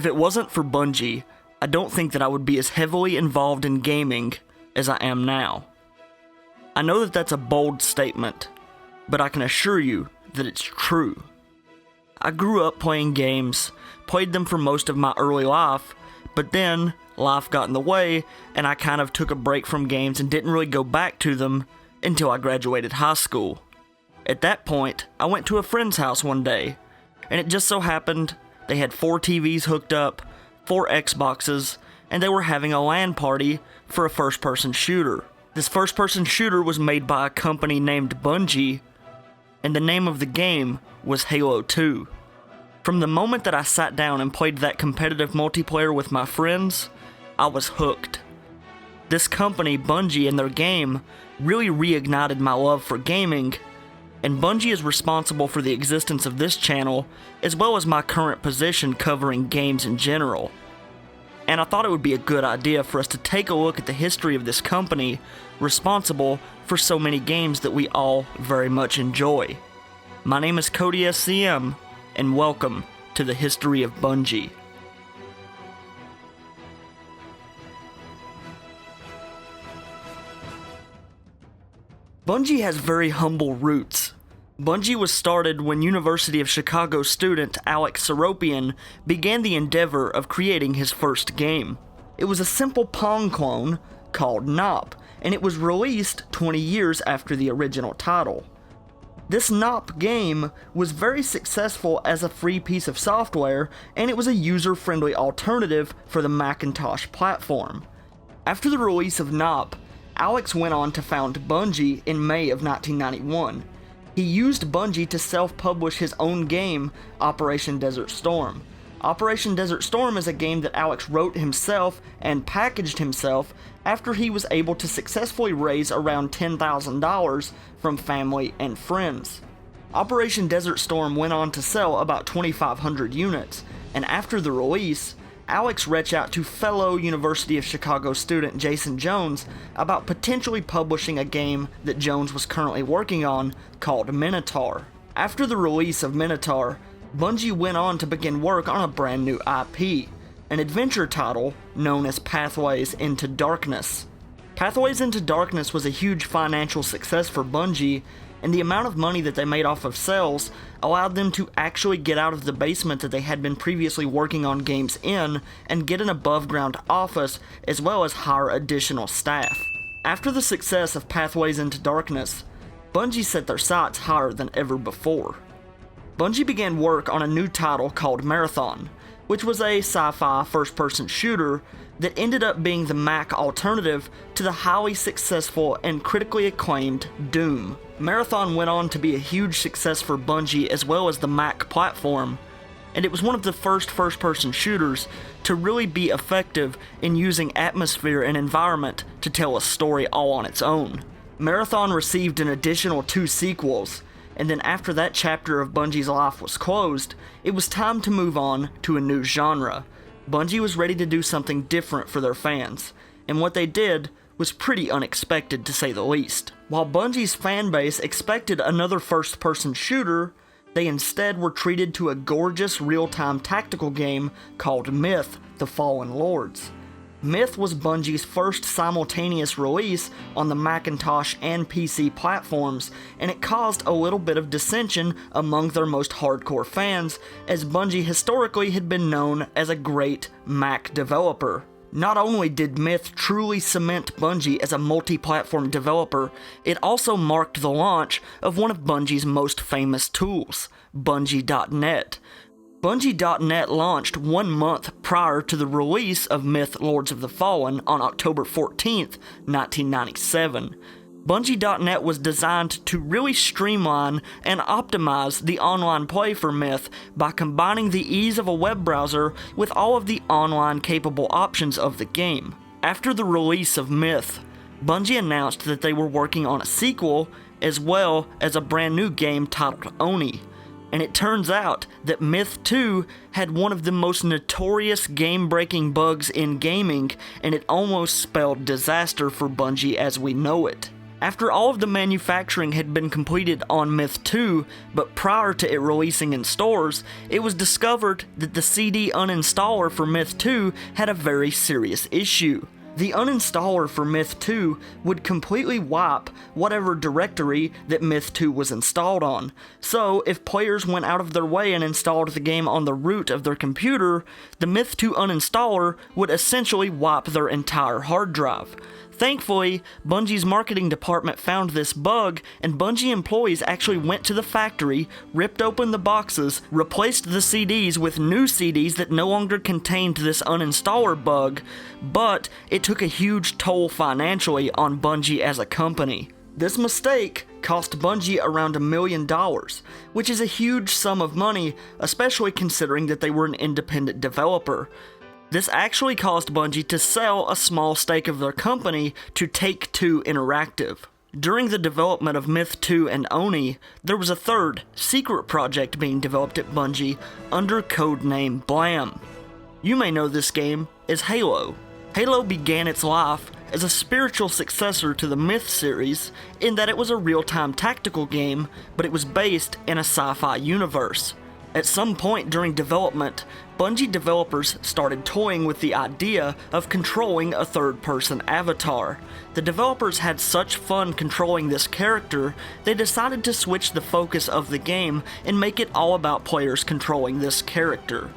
If it wasn't for Bungie, I don't think that I would be as heavily involved in gaming as I am now. I know that that's a bold statement, but I can assure you that it's true. I grew up playing games, played them for most of my early life, but then life got in the way and I kind of took a break from games and didn't really go back to them until I graduated high school. At that point, I went to a friend's house one day, and it just so happened they had 4 TVs hooked up, 4 Xboxes, and they were having a LAN party for a first-person shooter. This first-person shooter was made by a company named Bungie, and the name of the game was Halo 2. From the moment that I sat down and played that competitive multiplayer with my friends, I was hooked. This company, Bungie, and their game really reignited my love for gaming, and Bungie is responsible for the existence of this channel, as well as my current position covering games in general. And I thought it would be a good idea for us to take a look at the history of this company responsible for so many games that we all very much enjoy. My name is CodySCM, and welcome to the History of Bungie. Bungie has very humble roots. Bungie was started when University of Chicago student Alex Seropian began the endeavor of creating his first game. It was a simple Pong clone called Nop, and it was released 20 years after the original title. This Nop game was very successful as a free piece of software, and it was a user-friendly alternative for the Macintosh platform. After the release of Nop, Alex went on to found Bungie in May of 1991. He used Bungie to self-publish his own game, Operation Desert Storm. Operation Desert Storm is a game that Alex wrote himself and packaged himself after he was able to successfully raise around $10,000 from family and friends. Operation Desert Storm went on to sell about 2,500 units, and after the release, Alex reached out to fellow University of Chicago student Jason Jones about potentially publishing a game that Jones was currently working on called Minotaur. After the release of Minotaur, Bungie went on to begin work on a brand new IP, an adventure title known as Pathways into Darkness. Pathways into Darkness was a huge financial success for Bungie, and the amount of money that they made off of sales allowed them to actually get out of the basement that they had been previously working on games in and get an above-ground office as well as hire additional staff. After the success of Pathways into Darkness, Bungie set their sights higher than ever before. Bungie began work on a new title called Marathon, which was a sci-fi first-person shooter that ended up being the Mac alternative to the highly successful and critically acclaimed Doom. Marathon went on to be a huge success for Bungie as well as the Mac platform, and it was one of the first first-person shooters to really be effective in using atmosphere and environment to tell a story all on its own. Marathon received an additional 2 sequels, and then after that chapter of Bungie's life was closed, it was time to move on to a new genre. Bungie was ready to do something different for their fans, and what they did was pretty unexpected to say the least. While Bungie's fanbase expected another first-person shooter, they instead were treated to a gorgeous real-time tactical game called Myth: The Fallen Lords. Myth was Bungie's first simultaneous release on the Macintosh and PC platforms, and it caused a little bit of dissension among their most hardcore fans, as Bungie historically had been known as a great Mac developer. Not only did Myth truly cement Bungie as a multi-platform developer, it also marked the launch of one of Bungie's most famous tools, Bungie.net. Bungie.net launched 1 month prior to the release of Myth: Lords of the Fallen on October 14th, 1997. Bungie.net was designed to really streamline and optimize the online play for Myth by combining the ease of a web browser with all of the online capable options of the game. After the release of Myth, Bungie announced that they were working on a sequel as well as a brand new game titled Oni. And it turns out that Myth 2 had one of the most notorious game-breaking bugs in gaming, and it almost spelled disaster for Bungie as we know it. After all of the manufacturing had been completed on Myth 2, but prior to it releasing in stores, it was discovered that the CD uninstaller for Myth 2 had a very serious issue. The uninstaller for Myth 2 would completely wipe whatever directory that Myth 2 was installed on. So, if players went out of their way and installed the game on the root of their computer, the Myth 2 uninstaller would essentially wipe their entire hard drive. Thankfully, Bungie's marketing department found this bug, and Bungie employees actually went to the factory, ripped open the boxes, replaced the CDs with new CDs that no longer contained this uninstaller bug, but it took a huge toll financially on Bungie as a company. This mistake cost Bungie around $1 million, which is a huge sum of money, especially considering that they were an independent developer. This actually caused Bungie to sell a small stake of their company to Take-Two Interactive. During the development of Myth 2 and Oni, there was a third, secret project being developed at Bungie under codename Blam. You may know this game as Halo. Halo began its life as a spiritual successor to the Myth series in that it was a real-time tactical game, but it was based in a sci-fi universe. At some point during development, Bungie developers started toying with the idea of controlling a third-person avatar. The developers had such fun controlling this character, they decided to switch the focus of the game and make it all about players controlling this character.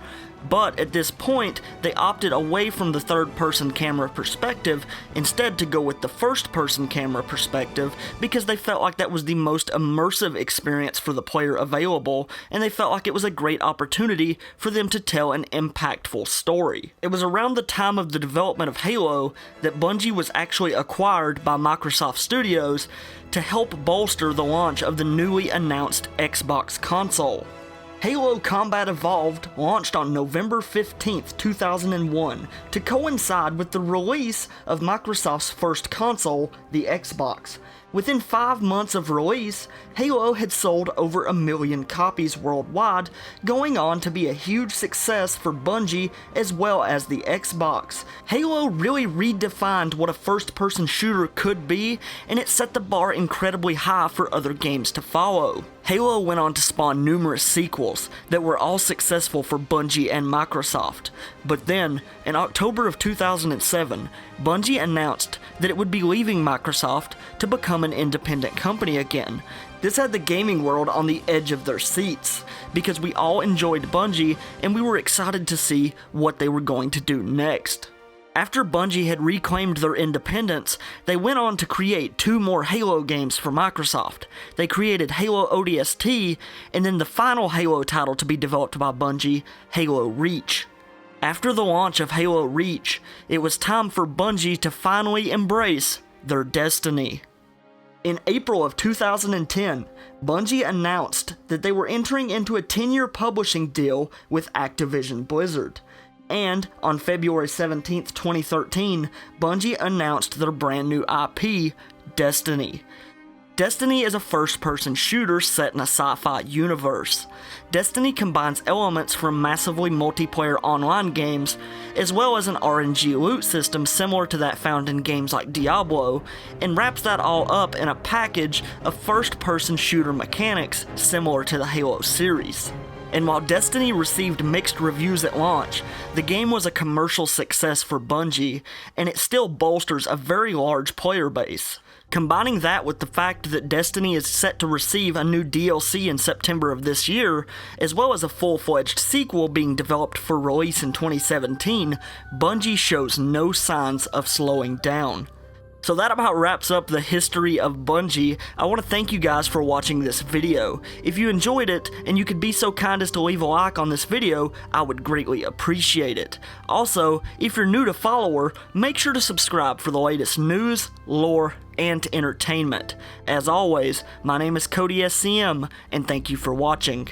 But at this point, they opted away from the third-person camera perspective, instead to go with the first-person camera perspective, because they felt like that was the most immersive experience for the player available, and they felt like it was a great opportunity for them to tell an impactful story. It was around the time of the development of Halo that Bungie was actually acquired by Microsoft Studios to help bolster the launch of the newly announced Xbox console. Halo Combat Evolved launched on November 15, 2001, to coincide with the release of Microsoft's first console, the Xbox. Within 5 months of release, Halo had sold over 1 million copies worldwide, going on to be a huge success for Bungie as well as the Xbox. Halo really redefined what a first-person shooter could be, and it set the bar incredibly high for other games to follow. Halo went on to spawn numerous sequels that were all successful for Bungie and Microsoft. But then, in October of 2007, Bungie announced that it would be leaving Microsoft to become an independent company again. This had the gaming world on the edge of their seats, because we all enjoyed Bungie and we were excited to see what they were going to do next. After Bungie had reclaimed their independence, they went on to create 2 more Halo games for Microsoft. They created Halo ODST, and then the final Halo title to be developed by Bungie, Halo Reach. After the launch of Halo Reach, it was time for Bungie to finally embrace their destiny. In April of 2010, Bungie announced that they were entering into a 10-year publishing deal with Activision Blizzard. And on February 17, 2013, Bungie announced their brand new IP, Destiny. Destiny is a first-person shooter set in a sci-fi universe. Destiny combines elements from massively multiplayer online games, as well as an RNG loot system similar to that found in games like Diablo, and wraps that all up in a package of first-person shooter mechanics similar to the Halo series. And while Destiny received mixed reviews at launch, the game was a commercial success for Bungie, and it still bolsters a very large player base. Combining that with the fact that Destiny is set to receive a new DLC in September of this year, as well as a full-fledged sequel being developed for release in 2017, Bungie shows no signs of slowing down. So that about wraps up the history of Bungie. I want to thank you guys for watching this video. If you enjoyed it, and you could be so kind as to leave a like on this video, I would greatly appreciate it. Also, if you're new to Follower, make sure to subscribe for the latest news, lore, and entertainment. As always, my name is CodySCM, and thank you for watching.